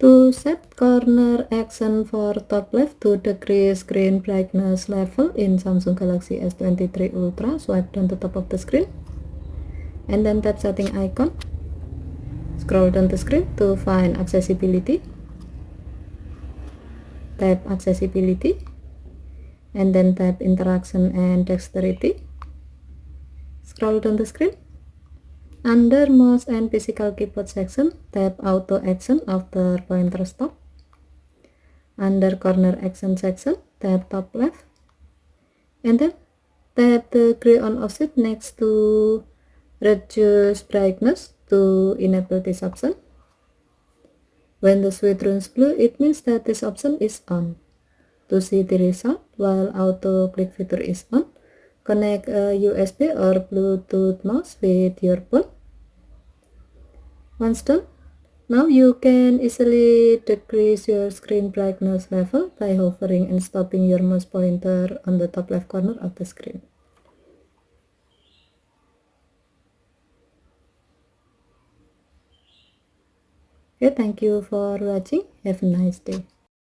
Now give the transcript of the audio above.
To set corner action for top left to decrease screen brightness level in Samsung Galaxy S23 Ultra, swipe down the top of the screen and then tap setting icon. Scroll down the screen to find accessibility. Tap accessibility and then tap interaction and dexterity. Scroll down the screen. Under mouse and physical keyboard section, tap auto action after pointer stop. Under corner action section, tap top left and then tap the gray on offset next to reduce brightness to enable this option. When the switch turns blue, it means that this option is on. To see the result while auto click feature is on, connect a USB or Bluetooth mouse with your phone. Once done, now you can easily decrease your screen brightness level by hovering and stopping your mouse pointer on the top left corner of the screen. Okay, thank you for watching. Have a nice day.